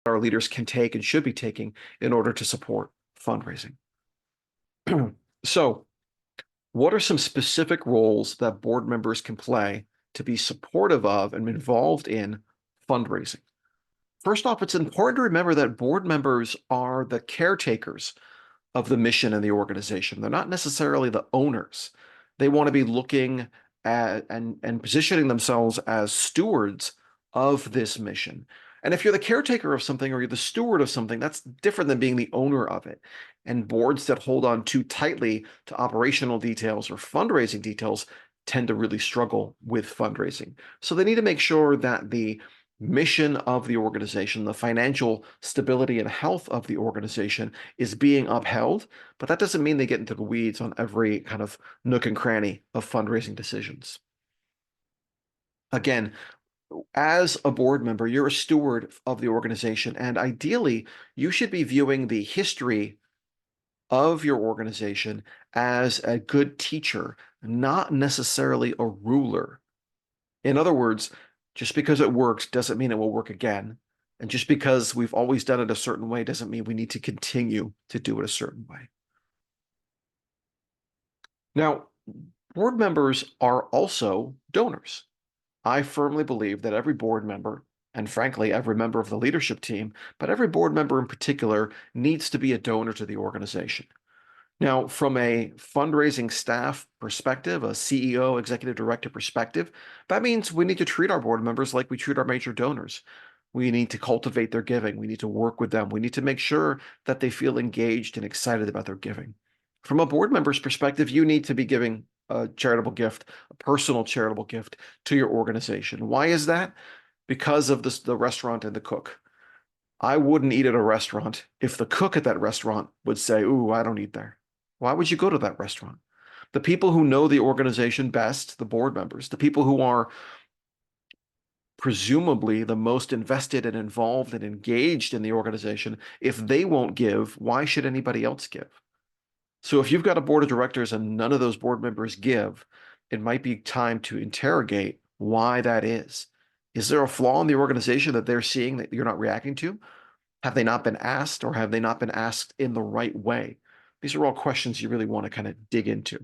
our leaders can take and should be taking in order to support fundraising. So, what are some specific roles that board members can play to be supportive of and involved in fundraising? First off, it's important to remember that board members are the caretakers of the mission and the organization. They're not necessarily the owners. They want to be looking at and positioning themselves as stewards of this mission. And if you're the caretaker of something or you're the steward of something, that's different than being the owner of it. And boards that hold on too tightly to operational details or fundraising details tend to really struggle with fundraising. So they need to make sure that the mission of the organization, the financial stability and health of the organization is being upheld, but that doesn't mean they get into the weeds on every kind of nook and cranny of fundraising decisions. Again, as a board member, you're a steward of the organization, and ideally, you should be viewing the history of your organization as a good teacher, not necessarily a ruler. In other words, just because it works doesn't mean it will work again. And just because we've always done it a certain way doesn't mean we need to continue to do it a certain way. Now, board members are also donors. I firmly believe that every board member, and frankly, every member of the leadership team, but every board member in particular, needs to be a donor to the organization. Now, from a fundraising staff perspective, a CEO, executive director perspective, that means we need to treat our board members like we treat our major donors. We need to cultivate their giving. We need to work with them. We need to make sure that they feel engaged and excited about their giving. From a board member's perspective, you need to be giving a charitable gift, a personal charitable gift to your organization. Why is that? Because of the restaurant and the cook. I wouldn't eat at a restaurant if the cook at that restaurant would say, "Ooh, I don't eat there." Why would you go to that restaurant? The people who know the organization best, the board members, the people who are presumably the most invested and involved and engaged in the organization, if they won't give, why should anybody else give? So if you've got a board of directors and none of those board members give, it might be time to interrogate why that is. Is there a flaw in the organization that they're seeing that you're not reacting to? Have they not been asked, or have they not been asked in the right way? These are all questions you really want to kind of dig into.